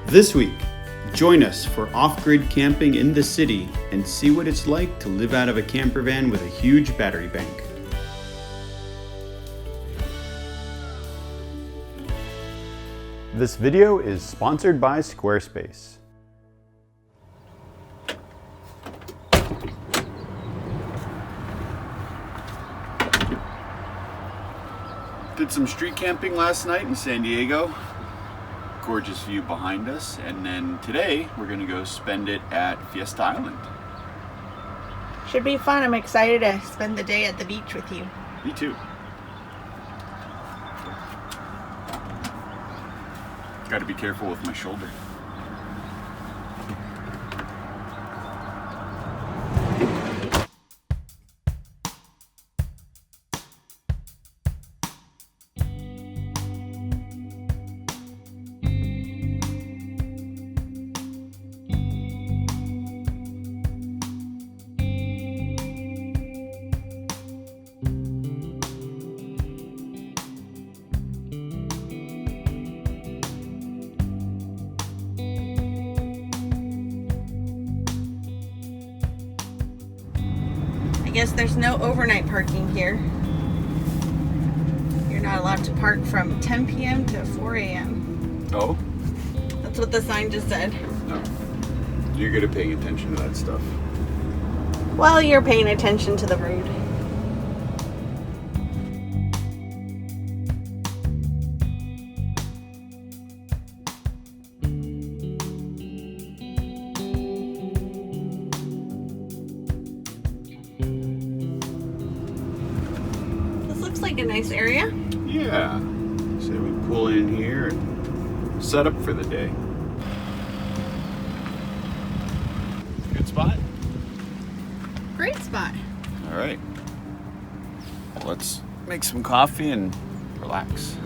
This week, join us for off-grid camping in the city and see what it's like to live out of a camper van with a huge battery bank. This video is sponsored by Squarespace. Did some street camping last night in San Diego. Gorgeous view behind us, and then today we're gonna go spend it at Fiesta Island. Should be fun. I'm excited to spend the day at the beach with you. Me too. Got to be careful with my shoulder. I guess there's no overnight parking here. You're not allowed to park from 10 p.m. to 4 a.m. Oh? That's what the sign just said. No. You're good at paying attention to that stuff. Well, you're paying attention to the road. Like a nice area. Yeah. So we pull in here and set up for the day. Good spot? Great spot. All right. Let's make some coffee and relax.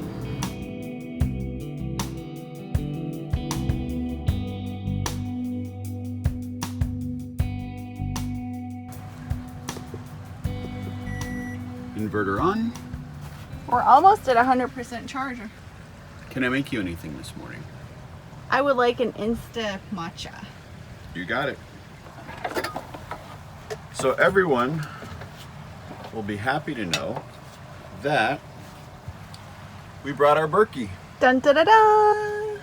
Inverter on. We're almost at 100% charger. Can I make you anything this morning? I would like an Insta matcha. You got it. So everyone will be happy to know that we brought our Berkey. Dun da da da!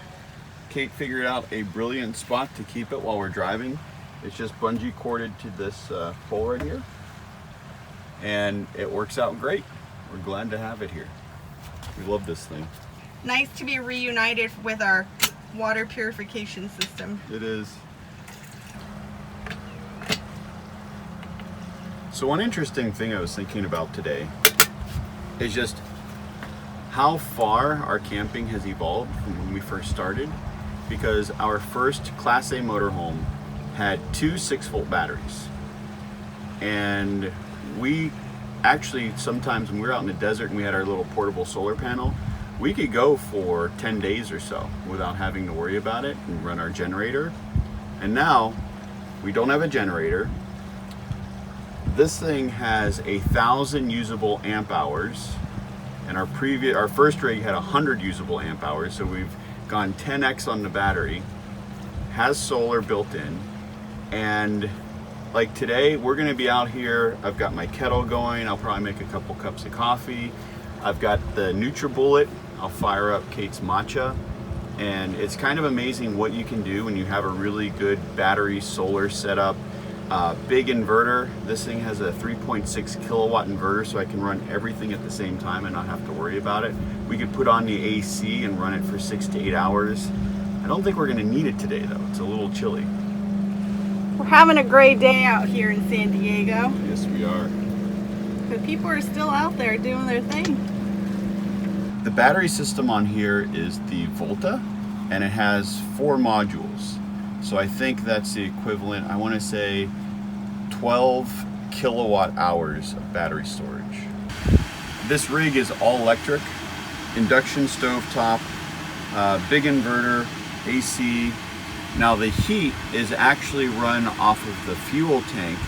Kate figured out a brilliant spot to keep it while we're driving. It's just bungee corded to this pole right here. And it works out great. We're glad to have it here. We love this thing. Nice to be reunited with our water purification system. It is. So one interesting thing I was thinking about today is just how far our camping has evolved from when we first started, because our first Class A motorhome had two 6-volt batteries. And we actually, sometimes when we were out in the desert and we had our little portable solar panel, we could go for 10 days or so without having to worry about it and run our generator. And now we don't have a generator. This thing has 1,000 usable amp hours, and our first rig had 100 usable amp hours, so we've gone 10x on the battery, has solar built in. And like today, we're gonna be out here. I've got my kettle going. I'll probably make a couple cups of coffee. I've got the NutriBullet. I'll fire up Kate's matcha. And it's kind of amazing what you can do when you have a really good battery solar setup. Big inverter. This thing has a 3.6 kilowatt inverter, so I can run everything at the same time and not have to worry about it. We could put on the AC and run it for 6 to 8 hours. I don't think we're gonna need it today though. It's a little chilly. We're having a great day out here in San Diego. Yes, we are. But people are still out there doing their thing. The battery system on here is the Volta, and it has 4 modules. So I think that's the equivalent, I want to say 12 kilowatt hours of battery storage. This rig is all electric, induction stovetop, big inverter, AC. Now the heat is actually run off of the fuel tank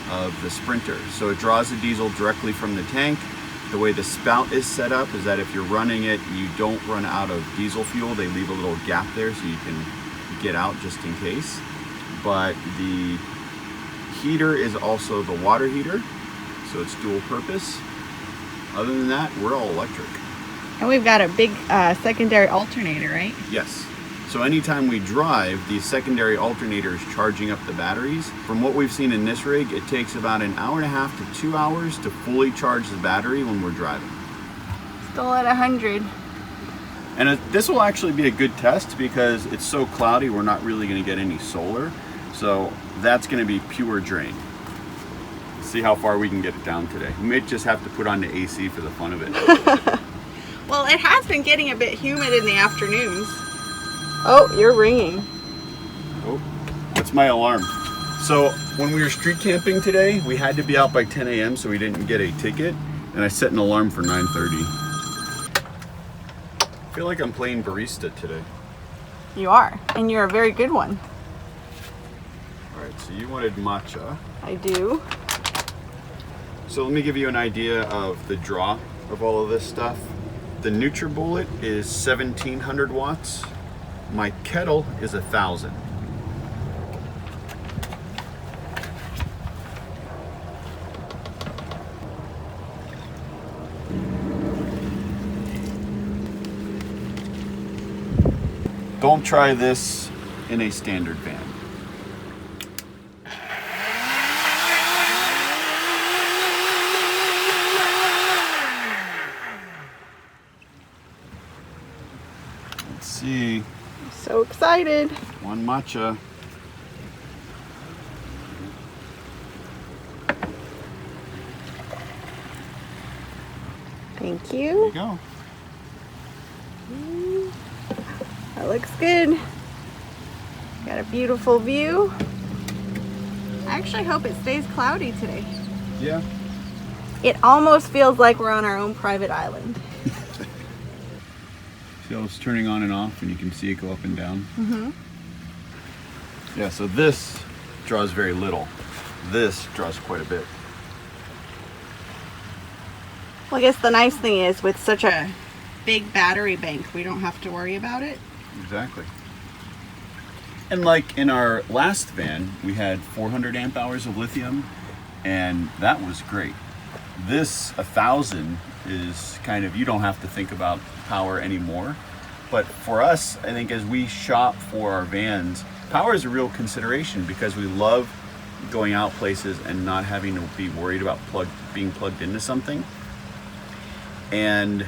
of the Sprinter. So it draws the diesel directly from the tank. The way the spout is set up is that if you're running it, you don't run out of diesel fuel. They leave a little gap there so you can get out just in case. But the heater is also the water heater, so it's dual purpose. Other than that, we're all electric. And we've got a big secondary alternator, right? Yes. So anytime we drive, the secondary alternator is charging up the batteries. From what we've seen in this rig, it takes about an hour and a half to 2 hours to fully charge the battery when we're driving. Still at 100. And this will actually be a good test because it's so cloudy, we're not really going to get any solar. So that's going to be pure drain. See how far we can get it down today. We may just have to put on the AC for the fun of it. Well, it has been getting a bit humid in the afternoons. Oh, you're ringing. Oh, that's my alarm. So when we were street camping today, we had to be out by 10 a.m. so we didn't get a ticket. And I set an alarm for 9:30. I feel like I'm playing barista today. You are, and you're a very good one. All right, so you wanted matcha. I do. So let me give you an idea of the draw of all of this stuff. The NutriBullet is 1700 watts. My kettle is 1000. Don't try this in a standard van. Let's see. I'm so excited. One matcha. Thank There you. you go. That looks good. Got a beautiful view. I actually hope it stays cloudy today. Yeah. It almost feels like we're on our own private island. See how it's turning on and off and you can see it go up and down? Mm-hmm. Yeah, so this draws very little. This draws quite a bit. Well, I guess the nice thing is with such a big battery bank, we don't have to worry about it. Exactly. And like in our last van, we had 400 amp hours of lithium, and that was great. This 1000 is kind of, you don't have to think about power anymore. But for us, I think as we shop for our vans, power is a real consideration because we love going out places and not having to be worried about being plugged into something. And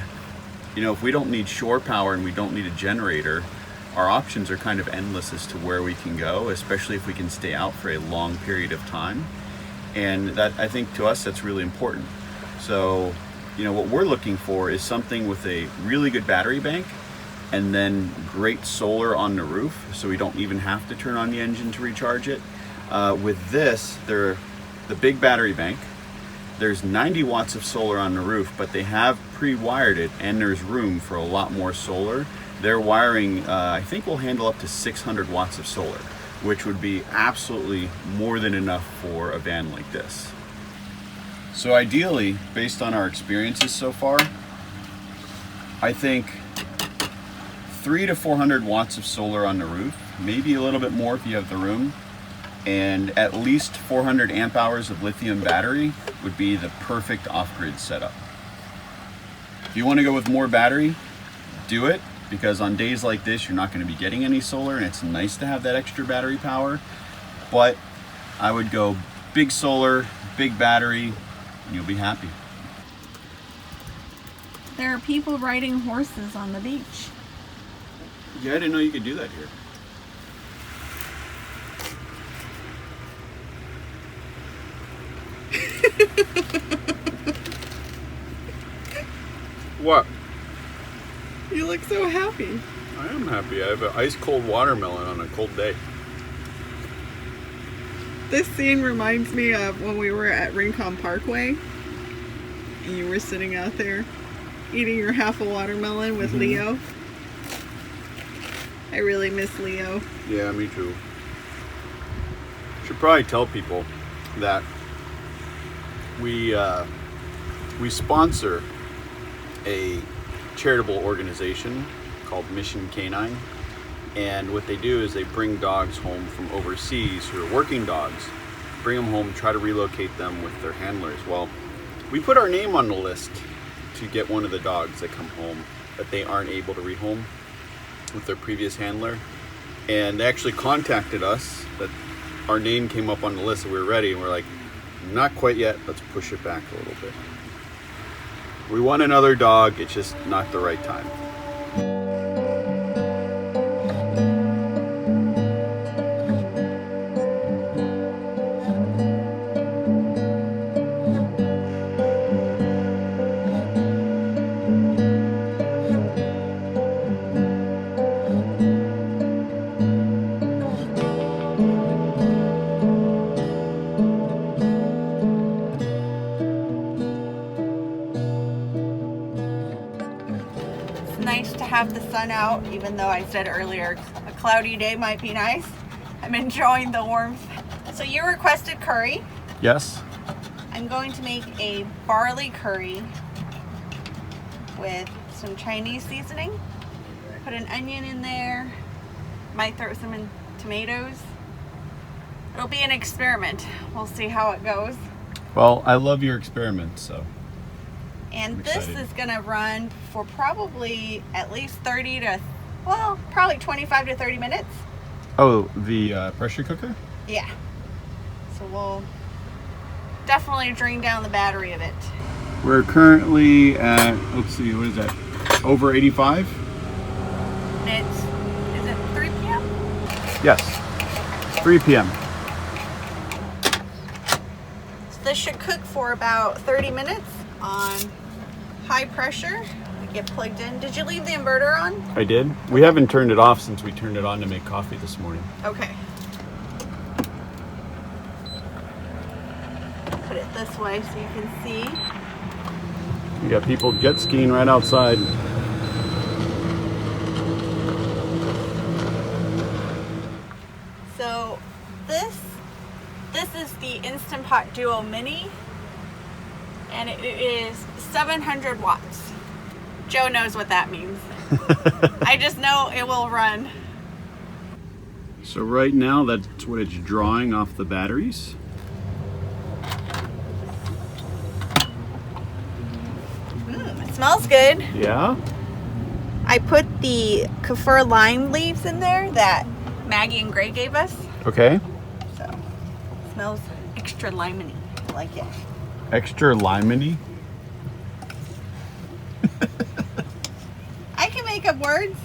you know, if we don't need shore power and we don't need a generator, our options are kind of endless as to where we can go, especially if we can stay out for a long period of time. And that, I think to us, that's really important. So, you know, what we're looking for is something with a really good battery bank and then great solar on the roof, so we don't even have to turn on the engine to recharge it. With this, the big battery bank, there's 90 watts of solar on the roof, but they have pre-wired it and there's room for a lot more solar. Their wiring, I think, will handle up to 600 watts of solar, which would be absolutely more than enough for a van like this. So ideally, based on our experiences so far, I think 300 to 400 watts of solar on the roof, maybe a little bit more if you have the room, and at least 400 amp hours of lithium battery would be the perfect off-grid setup. If you want to go with more battery, do it, because on days like this you're not going to be getting any solar and it's nice to have that extra battery power. But I would go big solar, big battery, and you'll be happy. There are people riding horses on the beach. Yeah, I didn't know you could do that here. What? You look so happy. I am happy. I have an ice cold watermelon on a cold day. This scene reminds me of when we were at Rincon Parkway and you were sitting out there eating your half a watermelon with Leo. I really miss Leo. Yeah, me too. Should probably tell people that we sponsor a charitable organization called Mission Canine, And what they do is they bring dogs home from overseas who are working dogs, bring them home, try to relocate them with their handlers. Well, we put our name on the list to get one of the dogs that come home that they aren't able to rehome with their previous handler. And they actually contacted us that our name came up on the list and we were ready, and we're like, not quite yet, let's push it back a little bit. We want another dog, it's just not the right time. Nice to have the sun out, even though I said earlier a cloudy day might be nice. I'm enjoying the warmth. So you requested curry. Yes. I'm going to make a barley curry with some Chinese seasoning. Put an onion in there. Might throw some in tomatoes. It'll be an experiment. We'll see how it goes. Well, I love your experiments, so. And I'm this excited. is gonna run for probably at least 30 to, well, probably 25 to 30 minutes. Oh, the pressure cooker? Yeah. So we'll definitely drain down the battery of it. We're currently at, let's see, what is that? Over 85? Is it 3 p.m.? Yes, 3 p.m. So this should cook for about 30 minutes on high pressure. We get plugged in. Did you leave the inverter on? I did. We haven't turned it off since we turned it on to make coffee this morning. Okay. Put it this way so you can see. We got people jet skiing right outside. So this is the Instant Pot Duo Mini, and it is 700 watts. Joe knows what that means. I just know it will run. So right now, that's what it's drawing off the batteries. It smells good. Yeah? I put the kaffir lime leaves in there that Maggie and Gray gave us. Okay. So it smells extra limey. I like it. Extra limony. I can make up words.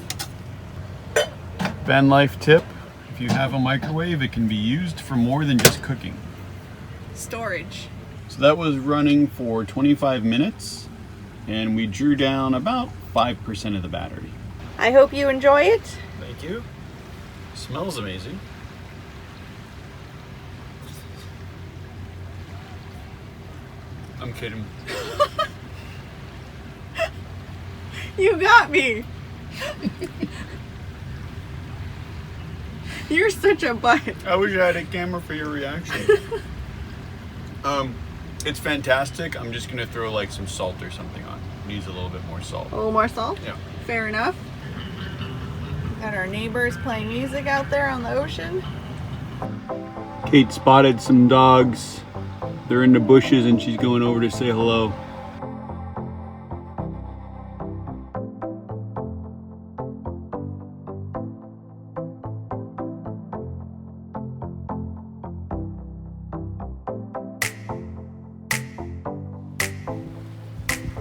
Van life tip: if you have a microwave, it can be used for more than just cooking. Storage. So that was running for 25 minutes, and we drew down about 5% of the battery. I hope you enjoy it. Thank you. Smells amazing. I'm kidding. You got me. You're such a butt. I wish I had a camera for your reaction. It's fantastic. I'm just gonna throw like some salt or something on. Needs a little bit more salt. A little more salt? Yeah. Fair enough. Got our neighbors playing music out there on the ocean. Kate spotted some dogs. They're in the bushes and she's going over to say hello.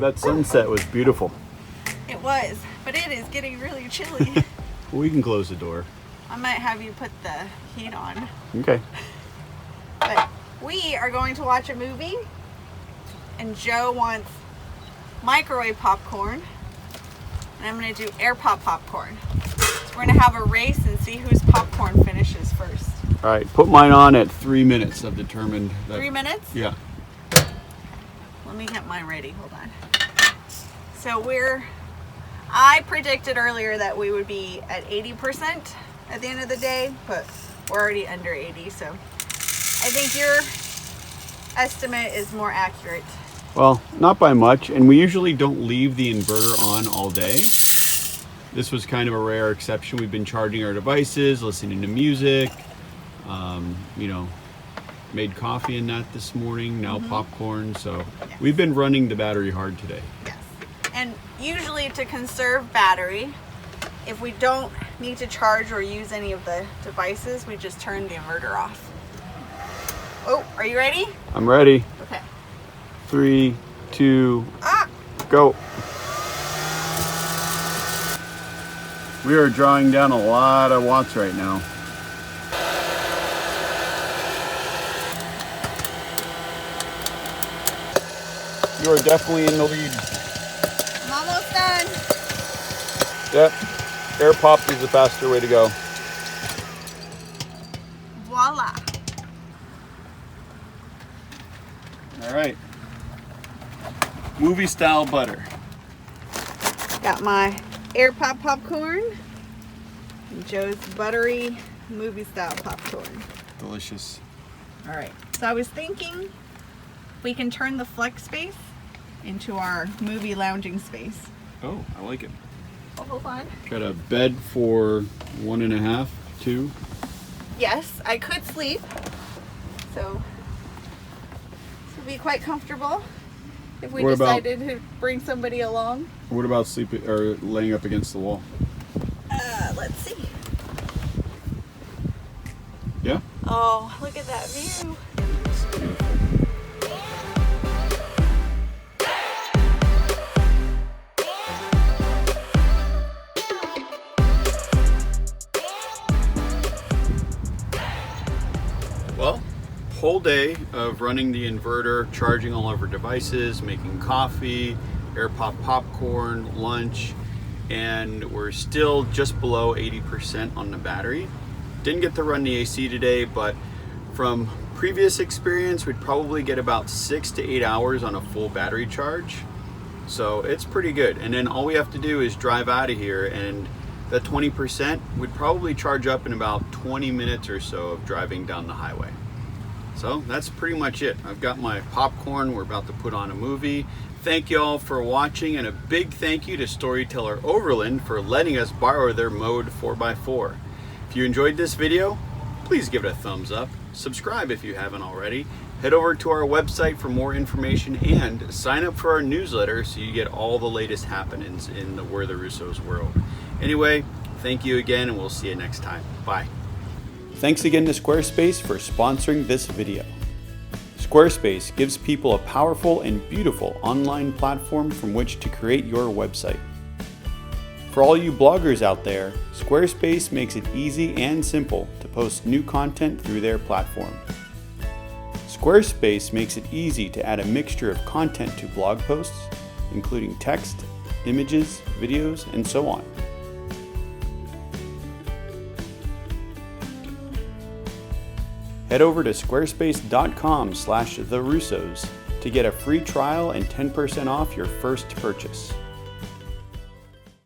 That sunset was beautiful. It was, but it is getting really chilly. We can close the door. I might have you put the heat on. Okay. But we are going to watch a movie, and Joe wants microwave popcorn, and I'm going to do air pop popcorn. So we're going to have a race and see whose popcorn finishes first. All right, put mine on at 3 minutes. I've determined that. 3 minutes? Yeah. Let me get mine ready. Hold on. So I predicted earlier that we would be at 80% at the end of the day, but we're already under 80, so I think your estimate is more accurate. Well, not by much, and we usually don't leave the inverter on all day. This was kind of a rare exception. We've been charging our devices, listening to music, you know, made coffee in that this morning, now popcorn. So we've been running the battery hard today. Yes. And usually to conserve battery, if we don't need to charge or use any of the devices, we just turn the inverter off. Oh, are you ready? I'm ready. Okay. 3, 2, go. We are drawing down a lot of watts right now. You are definitely in the lead. I'm almost done. Yep. Air pop is the faster way to go. Voila. All right. Movie style butter. Got my air pop popcorn and Joe's buttery movie style popcorn. Delicious. All right. So I was thinking we can turn the flex space into our movie lounging space. Oh, I like it. Oh, hold on. Got a bed for 1.5, 2. Yes, I could sleep. So this would be quite comfortable if we decided to bring somebody along. What about sleeping or laying up against the wall? Let's see. Yeah? Oh, look at that view. Well, whole day of running the inverter, charging all of our devices, making coffee, air pop popcorn, lunch, and we're still just below 80% on the battery. Didn't get to run the AC today, but from previous experience, we'd probably get about 6 to 8 hours on a full battery charge. So it's pretty good. And then all we have to do is drive out of here, and that 20% would probably charge up in about 20 minutes or so of driving down the highway. So that's pretty much it. I've got my popcorn. We're about to put on a movie. Thank you all for watching, and a big thank you to Storyteller Overland for letting us borrow their Mode 4x4. If you enjoyed this video, please give it a thumbs up. Subscribe if you haven't already. Head over to our website for more information and sign up for our newsletter so you get all the latest happenings in the We're the Russos world. Anyway, thank you again, and we'll see you next time. Bye. Thanks again to Squarespace for sponsoring this video. Squarespace gives people a powerful and beautiful online platform from which to create your website. For all you bloggers out there, Squarespace makes it easy and simple to post new content through their platform. Squarespace makes it easy to add a mixture of content to blog posts, including text, images, videos, and so on. Head over to squarespace.com/therussos to get a free trial and 10% off your first purchase.